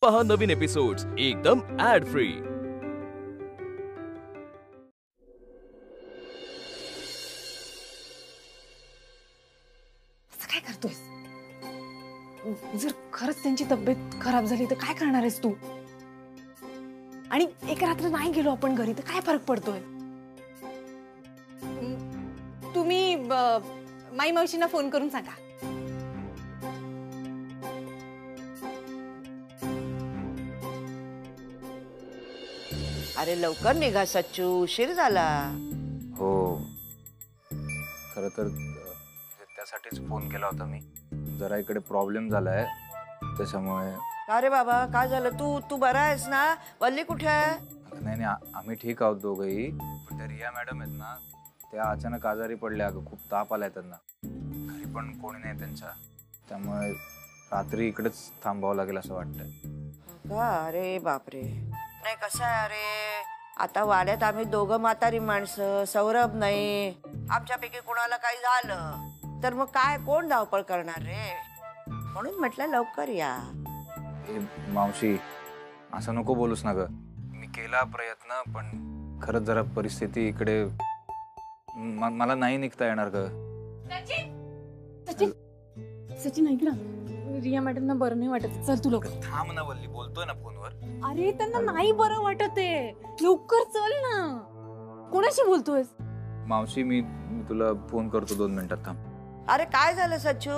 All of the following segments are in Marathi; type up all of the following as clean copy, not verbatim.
पहा नवीन एपिसोड्स एकदम ऍड फ्री। काय करतोयस? जर खरंच त्यांची तब्येत खराब झाली तर काय करणार आहेस तू? आणि एक रात्र नाही गेलो आपण घरी तर काय फरक पडतोय? तुम्ही माई मावशींना फोन करून सांगा। अरे लवकर निघा सच्चू, उशीर झाला। हो खरं तर त्यासाठीच फोन केला होता मी। जरा इकडे प्रॉब्लेम झालाय त्याच्यामुळे। अरे बाबा काय झालं? तू बरा आहेस ना? वल्ली कुठे आहे? नाही आम्ही ठीक आहोत दोघंही, पण त्या रिया मॅडम आहेत ना त्या अचानक आजारी पडल्या। अगं खूप ताप आलाय त्यांना, घरी पण कोणी नाही त्यांच्या, त्यामुळे रात्री इकडेच थांबावं लागेल असं वाटतंय। अरे बापरे, नाही कसं आहे अरे, आता वाड्यात आम्ही दोघं म्हातारी माणसं, सौरभ नाही, आमच्यापैकी कोणाला काही झालं तर मग काय कोण धावपळ करणार रे? म्हणून म्हटलं लवकर या। मावशी असं नको बोलूस ना ग, मी केला प्रयत्न पण खरंच जरा परिस्थिती इकडे मला नाही निघता येणार ग। सचिन ऐक ना, रिया मॅडमना बरं नाही वाटत, चल तू लवकर। थांब ना वल्ली, बोलतोय ना फोनवर। अरे त्यांना नाही बरं वाटत आहे, लवकर चल ना। कोणाशी बोलतोयस? मावशी मी तुला फोन करतो 2 मिनिटात, थांब। अरे काय झालं सच्चू?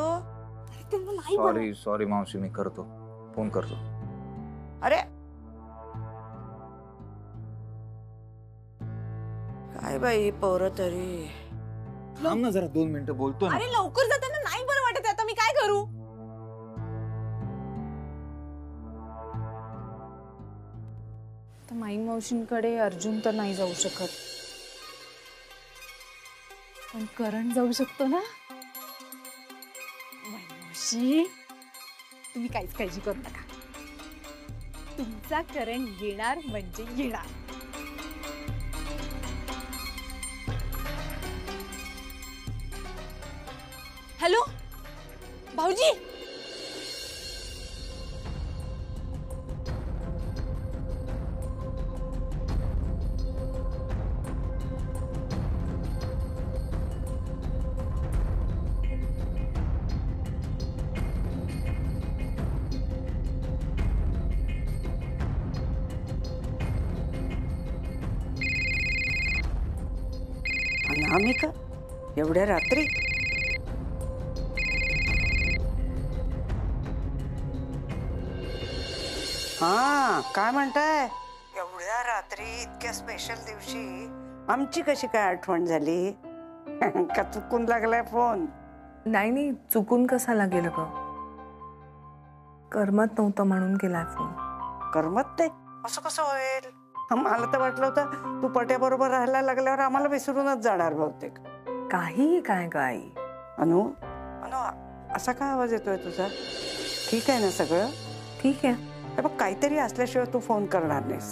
त्यांना नाही बरं। सॉरी मावशी, मी करतो, फोन करतो। अरे काय बाई पोरं तरी। थांब ना जरा 2 मिनिटं बोलतो ना। अरे लवकर जा, त्यांना नाही बरं वाटत, आता मी काय करू? तर माई मावशींकडे अर्जुन तर नाही जाऊ शकत, पण करण जाऊ शकतो ना। माई मावशी तुम्ही काहीच काळजी करू नका, तुमचा करण येणार म्हणजे येणार। हॅलो भाऊजी, अनामिका एवढ्या रात्री? हा काय म्हणताय? एवढ्या रात्री इतक्या स्पेशल दिवशी आमची कशी काय आठवण झाली? का चुकून लागलाय फोन? नाही चुकून कसा लागेल ग, करमत नव्हतं म्हणून केलाय फोन। करमत नाही? असं कसं होईल? मला तर वाटलं होतं तू पट्याबरोबर राहायला लागल्यावर आम्हाला विसरूनच जाणार बहुतेक। काही काय गाई। अनु असा काय आवाज येतोय तुझा? ठीक आहे ना सगळं? ठीक आहे। बघ काहीतरी असल्याशिवाय तू फोन करणार नाहीस,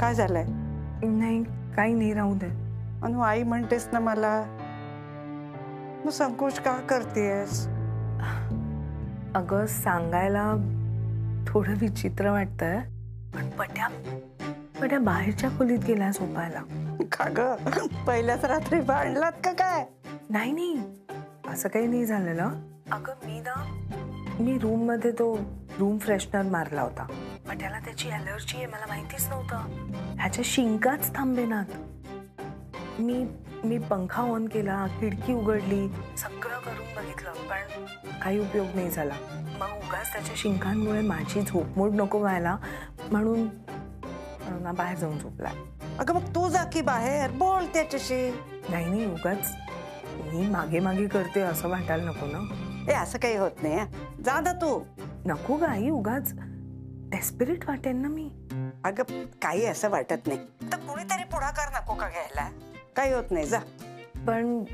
काय झालंय? नाही काही नाही, राहू दे। अनु आई म्हणतेस ना मला, मग संकोच का करतेस? अगं सांगायला थोडं विचित्र वाटतंय, पण पट्या बाहेरच्या खोलीत गेला झोपायला। का ग पहिल्याच रात्री भांडलात का काय? नाही असं काही नाही झालेलं। अगं मी रूम मध्ये तो रूम फ्रेशनर मारला होता, पट्याला त्याची ॲलर्जी आहे मला माहितीच नव्हतं, ह्याच्या शिंकाच थांबेनात। मी पंखा ऑन केला, खिडकी उघडली, सगळं करून बघितलं पण काही उपयोग नाही झाला। मग उगाच त्याच्या शिंकांमुळे माझी झोपमोड नको व्हायला म्हणून बाहेर जाऊन झोपलाय। अगं मग तू जा की बाहेर, बोल त्याच्याशी। नाही उगाच मी मागे करते असं वाटायला नको ना। असं काही होत नाही, जा ना तू। नको गाई, उगाच डेस्परेट वाटेल ना मी। अगं काही असं वाटत नाही, तर कुणीतरी पुढाकार नको का घ्यायला? काही होत नाही, जा। पण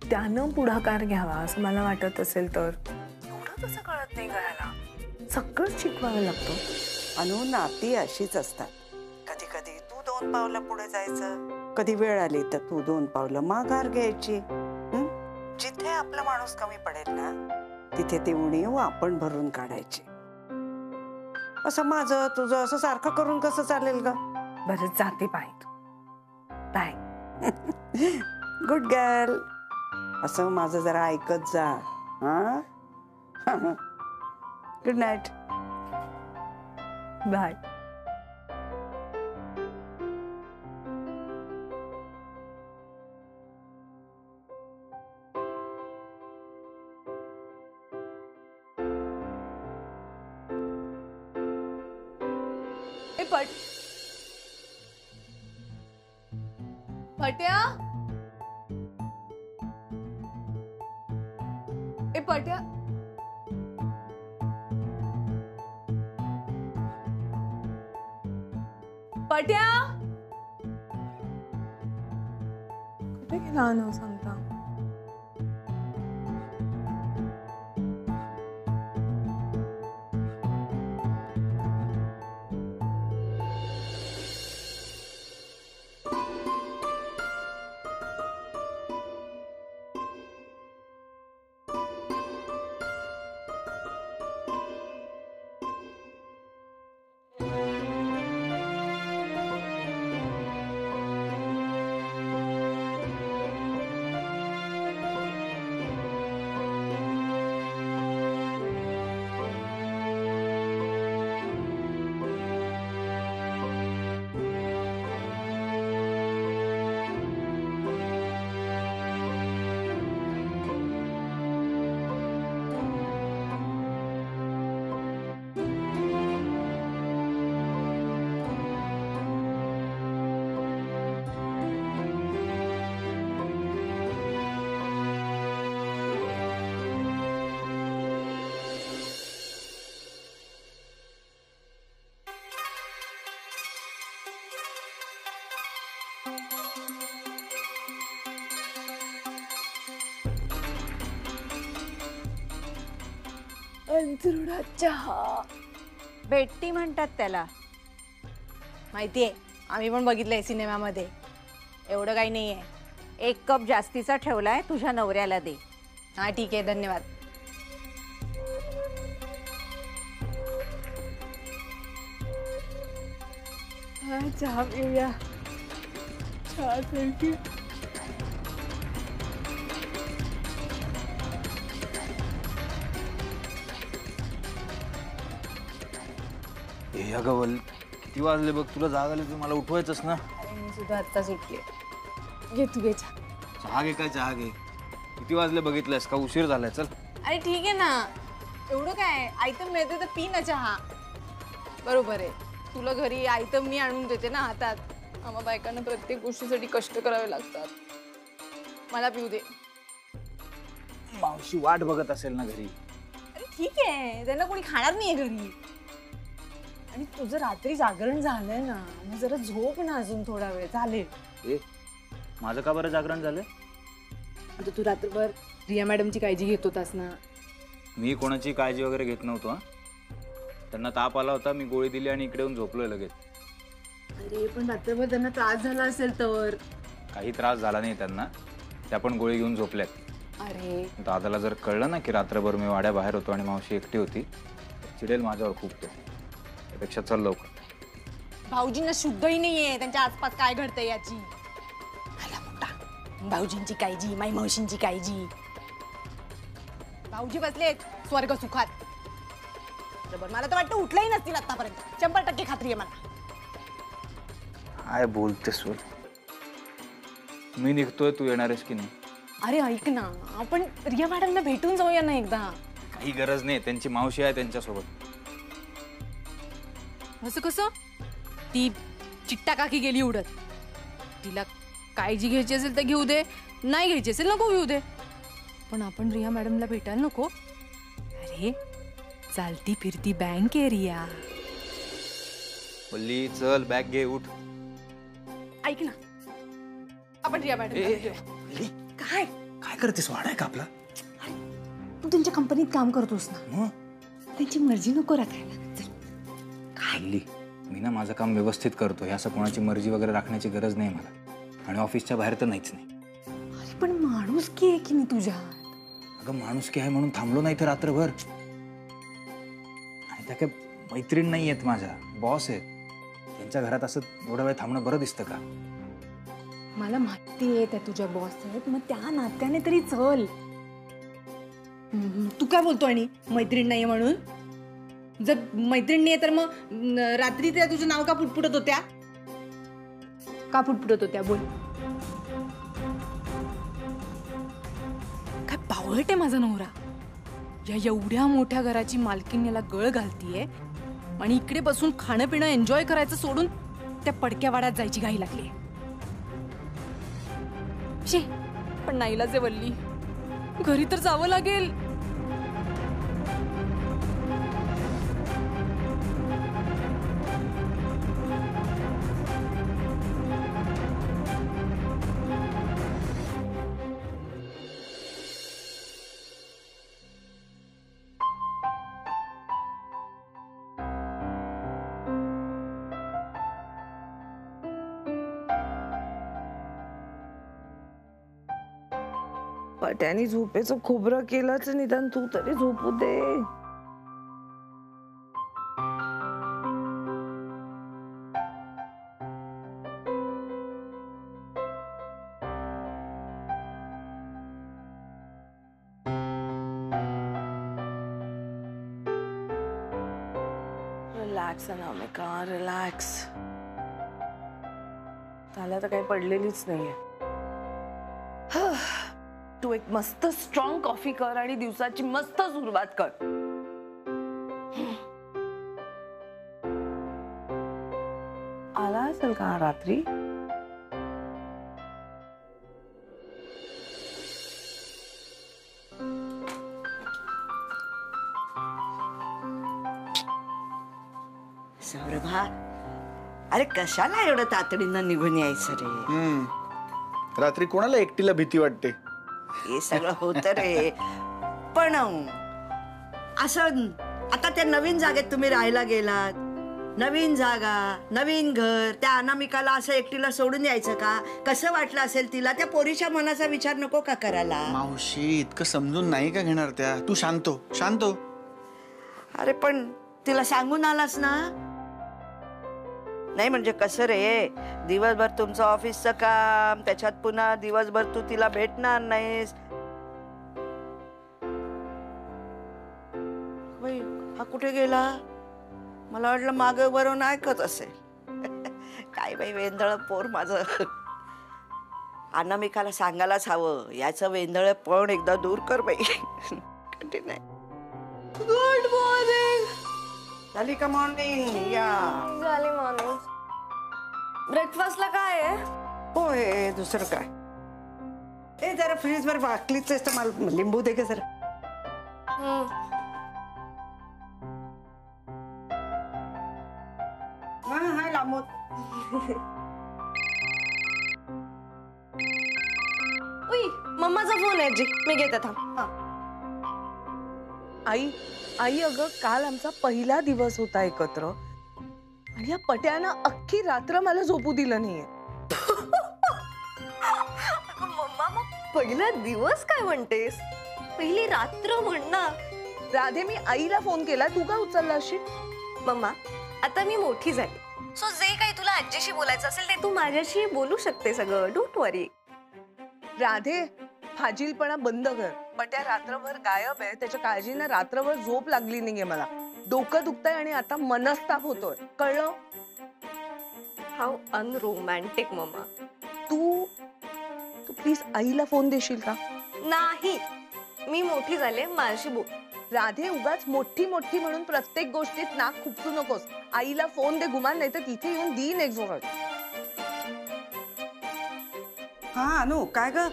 त्यानं पुढाकार घ्यावा असं मला वाटत असेल तर एवढं कसं कळत नाही घराला, सगळं शिकवावं लागतं। अनु नाती अशीच असतात, कधी कधी तू 2 पावलं पुढे जायचं, कधी वेळ आली तर तू 2 पावलं माघार घ्यायची। जिथे आपला माणूस कमी पडेल ना तिथे ती उणीव आपण भरून काढायची। असं माझं तुझं असं सारखं करून कसं चालेल ग? बरं जाते बाय. बाय. Good girl. असं माझं जरा ऐकत जा. हा. Good night. बाय. पट्या ए पट्या पट्या कुठे गेला न सांगता. अंथरुणात चहा भेट्टी म्हणतात त्याला. माहितीये, आम्ही पण बघितलंय सिनेमामध्ये. एवढं काही नाहीये. 1 कप जास्तीचा ठेवलाय, तुझ्या नवऱ्याला दे. हा ठीक आहे, धन्यवाद. हा चहा पिऊया. चहा थँक्यू. हे अगं किती वाजले बघ, तुला जाग आली तर मला उठवायचंच ना. मी सुद्धा आत्ताच उठले. घे तू घे चहा. चहा घे काय चहा घे. किती वाजले बघितलंयस का? उशीर झालाय. चल. अरे ठीक आहे ना, एवढं काय, आयटम मिळते तर पी ना चहा. बरोबर आहे, तुला घरी आयटम मी आणून देते ना हातात. आम्हा बायकांना प्रत्येक गोष्टीसाठी कष्ट करावे लागतात. मला पिऊ दे. मावशी वाट बघत असेल ना घरी. अरे ठीक आहे, त्यांना कोणी खाणार नाहीये घरी. आणि तुझं रात्री जागरण झालंय ना, मग जरा झोप ना अजून थोडा वेळ. चालेल. ए माझं का बरं जागरण झालं? आता तू रात्रभर रिया मॅडमची काळजी घेत होतास ना. मी कोणाची काळजी वगैरे घेत नव्हतो. हा, त्यांना ताप आला होता, मी गोळी दिली आणि इकडे येऊन झोपलोय लगेच. अरे पण रात्रभर त्यांना त्रास झाला असेल तर? काही त्रास झाला नाही त्यांना, त्या पण गोळी घेऊन झोपल्यात. अरे दादाला जर कळलं ना की रात्रभर मी वाड्याबाहेर होतो आणि मावशी एकटी होती, चिडेल माझ्यावर खूप. तो त्यापेक्षा चल लवकर. भाऊजींना शुद्धही नाहीये त्यांच्या आसपास काय घडतंय याची. आला मोठा. भाऊजींची काळजी, माई मावशींची काळजी. भाऊजी बसलेत स्वर्ग सुखात. बरोबर, मला तर वाटतं उठलंही नसतील आतापर्यंत. 100% खात्री आहे मला. काय बोलतेस? मी निघतोय, तू येणार आहेस की नाही? अरे ऐक ना, आपण रिया मॅडमना भेटून जाऊया ना एकदा. काही गरज नाही, त्यांची मावशी आहे त्यांच्यासोबत. असं कसं? ती चिट्टा काकी गेली उडत. तिला काळजी घ्यायची असेल तर घेऊ दे, नाही घ्यायची असेल नको घेऊ दे. पण आपण रिया मॅडमला भेटायला नको? अरे चालती फिरती बँक आहे रिया. बोलली चल बॅग घे, उठ. ऐक ना, आपण रिया मॅडम. काय काय करतेस? वाढ आहे का आपला? तू त्यांच्या कंपनीत काम करतोस ना, त्यांची मर्जी नको राखायला. हल्ली मी ना माझं काम व्यवस्थित करतो. हे असं कोणाची मर्जी वगैरे राखण्याची गरज नाही मला. आणि ऑफिसच्या बाहेर तर नाहीच नाही. अरे पण माणुसकी आहे की नाही तुझ्या? अगं माणुसकी आहे म्हणून थांबलो नाही तर रात्रभर. आणि त्या काय मैत्रीण नाही आहेत माझ्या, बॉस आहेत. त्यांच्या घरात असं एवढा वेळ थांबणं बरं दिसतं का? मला माहिती आहे त्या तुझ्या बॉस आहेत, मग त्या नात्याने तरी चल. तू काय बोलतो आणि मैत्रीण नाहीये म्हणून? जर मैत्रीण नाहीये तर मग रात्री त्या तुझं नाव का पुटपुटत होत्या? का पुटपुटत होत्या बोल? काय बावळट आहे माझा नवरा. या एवढ्या मोठ्या घराची मालकीण याला गळ घालतीये आणि इकडे बसून खाणं पिणं एन्जॉय करायचं सोडून त्या पडक्या वाड्यात जायची घाई लागली. पण नाईलाज आहे वल्ली, घरी तर जावं लागेल. पट्यानी झोपेचं खोबरं केलंच, निदान तू तरी झोपू दे. रिलॅक्स अनामिका, रिलॅक्स. त्याला तर काही पडलेलीच नाहीये. तू एक मस्त स्ट्रॉंग कॉफी कर आणि दिवसाची मस्त सुरुवात कर. आला असेल का रात्री? सौरभा, अरे कशाला एवढं तातडीनं निघून यायचं रे? रात्री कोणाला एकटीला भीती वाटते? हे सगळं होतं रे, पण असं आता त्या नवीन जागेत तुम्ही राहायला गेलात, नवीन जागा, नवीन घर, त्या अनामिकाला असं एकटीला सोडून यायचं का? कसं वाटलं असेल तिला? त्या पोरीच्या मनाचा विचार नको का करायला? मावशी, इतकं समजून नाही का घेणार त्या? तू शांत हो, शांत हो. अरे पण तिला सांगून आलास ना? नाही म्हणजे कसं रे, दिवसभर तुमचं ऑफिसचं काम, त्याच्यात पुन्हा दिवसभर तू तिला भेटणार नाहीस. बाई, हा कुठे गेला? मला वाटलं माग वरून ऐकत असेल. काय बाई वेंधळ पोर माझं. अनामिकाला सांगायलाच हवं, याचं वेंधळ पण एकदा दूर कर बाई. कठीण आहे. Good morning. झाली का मॉर्निंग? या झाली मॉर्निंग. ब्रेकफास्टला काय आहे? होय, दुसरं काय? ए जरा फ्रीज वर बाटलीच तर मला लिंबू दे का जरा. हा लांबून. उई, मम्माचा फोन आहे जी, मी घेते थांब. आई आई अगं, काल आमचा पहिला दिवस होता एकत्र आणि या पट्यानं अख्खी रात्र मला झोपू दिलं नाहीये. मम्मा, मग पहिला दिवस काय म्हणतेस? पहिली रात्र म्हणणार. राधे, मी आईला फोन केला, तू का उचलला अशी? मम्मा, आता मी मोठी झाली, सो जे काही तुला आजीशी बोलायचं असेल ते तू माझ्याशी बोलू शकते सगळं. डोंट वरी. राधे, फाजीलपणा बंद कर. पट्या रात्रभर गायब आहे, त्याच्या काळजीनं रात्रभर झोप लागली नाहीये मला. डोकं दुखतंय आणि आता मनस्ताप होतोय, कळलं? How unromantic mamma. तू तू प्लीज आईला फोन देशील का? नाही, मी मोठी झाले, माझ्याशी बोल. राधे, उगाच मोठी मोठी म्हणून प्रत्येक गोष्टीत नाक खुपसू नकोस. आईला फोन दे गुमान, नाही तर तिथे येऊन देईन एक जोरात. हा अनु, काय ग?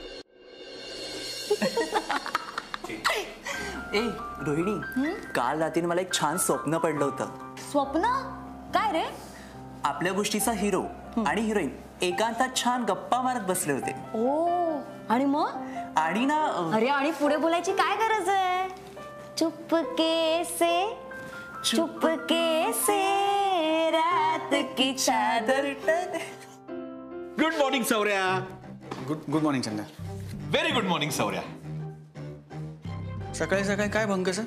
ए रोहिणी, काल रात्री मला एक छान स्वप्न पडलं होतं. स्वप्न? काय रे? आपल्या गोष्टीचा हिरो आणि हिरोईन एकांतात छान गप्पा मारत बसले होते. ओ, आणि मग? आणि ना अरे, आणि पुढे बोलायची काय गरज आहे? चुपके से रात की चादर. Good morning Saurya. Good morning Chandra. Very good morning Saurya. सकाळी सकाळी काय भंकस?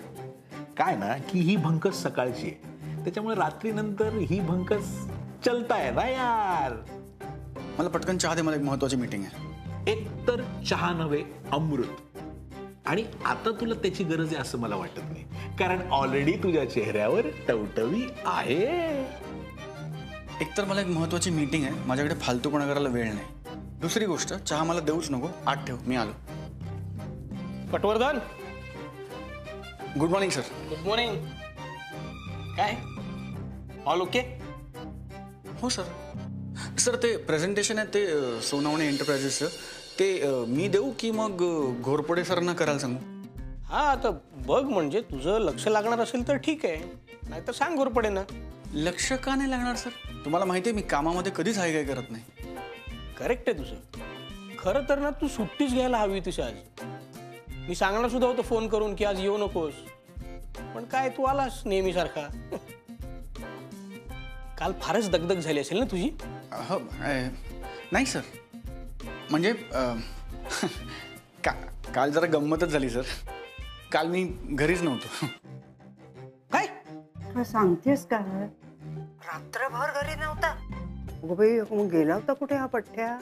काय ना की ही भंकस सकाळची आहे, त्याच्यामुळे रात्रीनंतर ही भंकस चलताय ना यार. मला पटकन चहा दे, मला एक महत्वाची मीटिंग आहे. एक तर चहा नव्हे अमृत. आणि आता तुला त्याची गरज आहे असं मला वाटत नाही, कारण ऑलरेडी तुझ्या चेहऱ्यावर टवटवी आहे. एकतर मला एक महत्वाची मीटिंग आहे, माझ्याकडे फालतूपणा करायला वेळ नाही. दुसरी गोष्ट, चहा मला देऊच नको, आत ठेव, मी आलो. Patwardhan, good morning sir. Good morning. काय ऑल ओके? हो सर. सर ते प्रेझेंटेशन आहे ते सोनावणे एंटरप्राइजेसचं, ते मी देऊ की मग घोरपडे सरांना करायला सांगू? हा आता बघ, म्हणजे तुझं लक्ष लागणार असेल तर ठीक आहे, नाहीतर सांग घोरपडे ना. लक्ष का नाही लागणार सर? तुम्हाला माहिती आहे मी कामामध्ये कधीच हाय काय करत नाही. करेक्ट आहे तुझं. खरं तर ना तू सुट्टीच घ्यायला हवी तशी आज. मी सांगणार सुद्धा होतं फोन करून की आज येऊ नकोस, पण काय तू आलास नेहमीसारखा. काल फारच दगदग झाली असेल ना तुझी? हो नाही सर, म्हणजे काल जरा गंमतच झाली सर. काल मी घरीच नव्हतो. काय काय सांगतेस का? रात्रभर घरी नव्हता? अगं बाई, मग गेला होता कुठे हा पठ्ठ्या?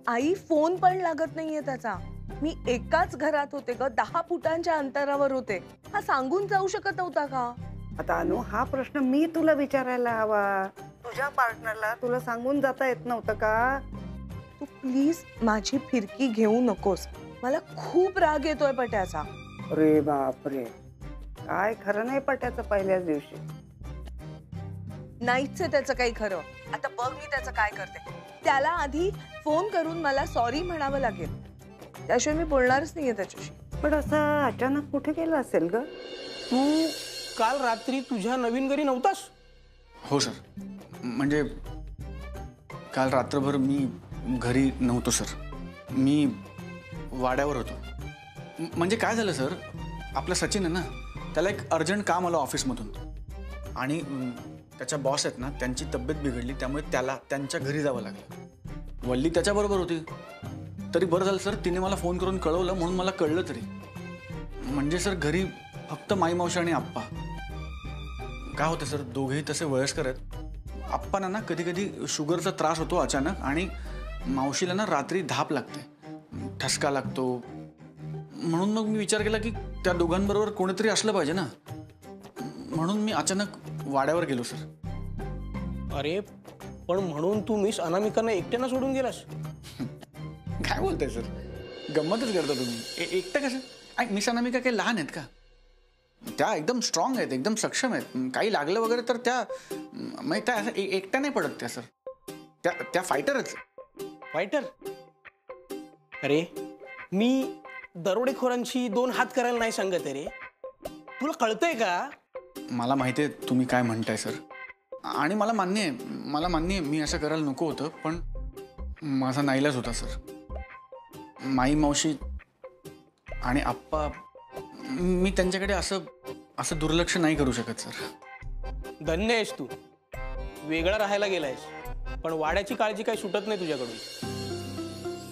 आई, फोन पण लागत नाहीये त्याचा. मी एकाच घरात होते ग, 10 फुटांच्या अंतरावर होते. हा सांगून जाऊ शकत नव्हता का? आता अनु, हा प्रश्न मी तुला विचारायला हवा. तुझ्या पार्टनरला तुला सांगून जाता येत नव्हतं का? तू प्लीज माझी फिरकी घेऊ नकोस. मला खूप राग येतोय पट्याचा. अरे बापरे, काय खरं नाही पट्याचं पहिल्याच दिवशी. नाहीच आहे त्याचं काही खरं. आता बघ मी त्याचं काय करते. त्याला आधी फोन करून मला सॉरी म्हणावं लागेल, त्याशिवाय मी बोलणारच नाहीये त्याच्याशी. पण असं अचानक कुठे गेला असेल ग? तू काल रात्री तुझ्या नवीन घरी नव्हतास? हो सर, म्हणजे काल रात्रभर मी घरी नव्हतो सर. मी वाड्यावर होतो. म्हणजे काय झालं सर, आपला सचिन आहे ना, त्याला एक अर्जंट काम आलं ऑफिसमधून, आणि त्याच्या बॉस आहेत ना, त्यांची तब्येत बिघडली, त्यामुळे त्याला त्यांच्या घरी जावं लागलं. वल्ली त्याच्याबरोबर होती. तरी बरं झालं सर, तिने मला फोन करून कळवलं, म्हणून मला कळलं तरी. म्हणजे सर घरी फक्त माई मावशी आणि आप्पा. काय होतं सर, दोघेही तसे वयस्कर आहेत. आप्पांना ना कधी कधी शुगरचा त्रास होतो अचानक, आणि मावशीला ना रात्री धाप लागते, ठसका लागतो. म्हणून मग मी विचार केला की त्या दोघांबरोबर कोणीतरी असलं पाहिजे ना, म्हणून मी अचानक वाड्यावर गेलो सर. अरे पण म्हणून तू मिस अनामिकांना एकट्यानं सोडून गेलास? काय बोलताय सर, गंमतच करता तुम्ही. एकटं कसं? मिस अनामिका काही लहान आहेत का? त्या एकदम स्ट्रॉंग आहेत, एकदम सक्षम आहेत. काही लागलं वगैरे तर त्या म्हणजे त्या असं एकट्या नाही पडत त्या सर. त्या फायटरच. फायटर? अरे मी दरोडेखोरांशी 2 हात करायला नाही सांगत रे, तुला कळतंय का? मला माहिती आहे तुम्ही काय म्हणताय सर, आणि मला मान्य आहे मी असं करायला नको होतं, पण माझा नाईलाज होता सर. माई मावशी आणि आप्पा, मी त्यांच्याकडे असं दुर्लक्ष नाही करू शकत सर. धन्य आहेस तू, वेगळा राहायला गेलायस, पण वाड्याची काळजी काही सुटत नाही तुझ्याकडून.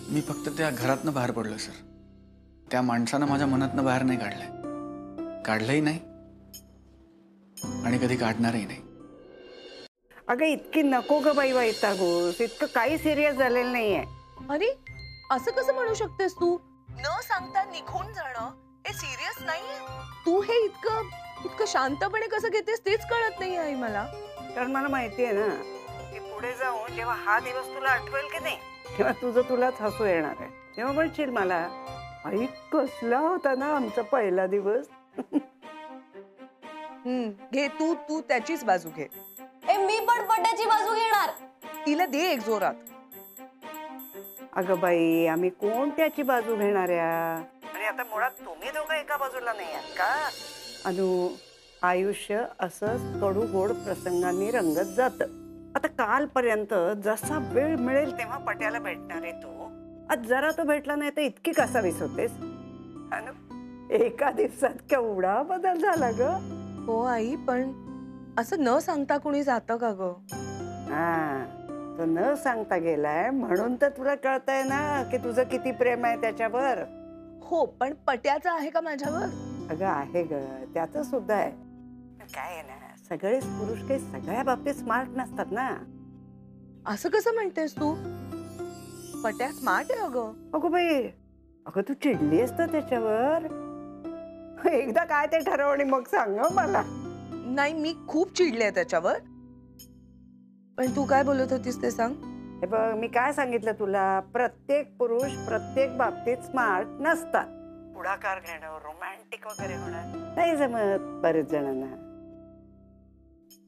मी फक्त त्या घरातनं बाहेर पडलो सर. त्या माणसानं माझ्या मनातनं बाहेर नाही काढलंही नाही, आणि कधी काढणारही नाही. अगं इतकी नको ग बाई वैतागूस, इतकं काही सिरियस झालेलं नाहीये. अरे असं कसं म्हणू शकतेस तू? न सांगता निघून जाणं हे सिरियस नाहीये. तू हे इतकं शांतपणे कसं घेतेस तेच कळत नाही आहे मला. कारण मला माहितीये ना की पुढे जाऊन जेव्हा हा दिवस तुला आठवेल की नाही, तेव्हा तुलाच हसू येणार आहे. तेव्हा म्हणशील मला, आई कसला होता ना आमचा पहिला दिवस. घे तू त्याचीच बाजू घे. मी पण पट्याची बाजू घेणार. तिला दे एक जोरात. अगं बाई, आम्ही कोण त्याची बाजू घेणाऱ्या? आणि आता मुळात तुम्ही दोघं एका बाजूला नाही आहात का? अनु, आयुष्य असंच कडू गोड प्रसंगांनी रंगत जातं. आता कालपर्यंत जसा वेळ मिळेल तेव्हा पट्याला भेटणार आहे तू. आज जरा तो भेटला नाही तर इतकी कसावीस होतेस. अनु, एका दिवसात केवढा बदल झाला ग. हो आई, पण असं न सांगता कुणी जातं का ग? हा, तो न सांगता गेलाय म्हणून तर तुला कळतंय ना की तुझं किती प्रेम आहे त्याच्यावर. हो, पण पट्याचं आहे का माझ्यावर? अगं आहे ग, त्याचं सुद्धा आहे. काय आहे ना, सगळेच पुरुष काही सगळ्या बाबतीत स्मार्ट नसतात ना. असं कसं म्हणतेस तू? पट्या स्मार्ट आहे अगं. अगो बाई, अगं तू चिडली असतं त्याच्यावर. एकदा काय ते ठरव आणि मग सांग मला. नाही, मी खूप चिडले त्याच्यावर. पण तू काय बोलत होतीस ते सांग. हे बघ, मी काय सांगितलं तुला, प्रत्येक पुरुष प्रत्येक बाबतीत स्मार्ट नसतात. पुढाकार घेणं, रोमॅन्टिक वगैरे होणं नाही जमत बरेच जणांना.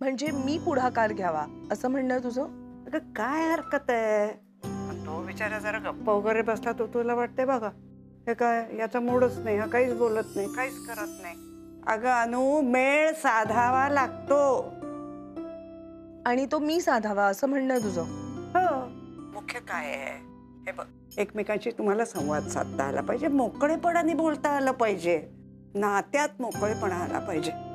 म्हणजे मी पुढाकार घ्यावा असं म्हणणं तुझं? अगं काय हरकत आहे. तो बिचारा जरा गप्पा वगैरे बसला तो तुला वाटतंय बघा हे काय याचा मूडच नाही, हा काहीच बोलत नाही, काहीच करत नाही. अगं अनु, मेळ साधावा लागतो. आणि तो मी साधावा असं म्हणणं तुझं? हो. मुख्य काय आहे हे बघ, एकमेकांशी तुम्हाला संवाद साधता आला पाहिजे, मोकळेपणाने बोलता आलं पाहिजे, नात्यात मोकळेपणा आला पाहिजे.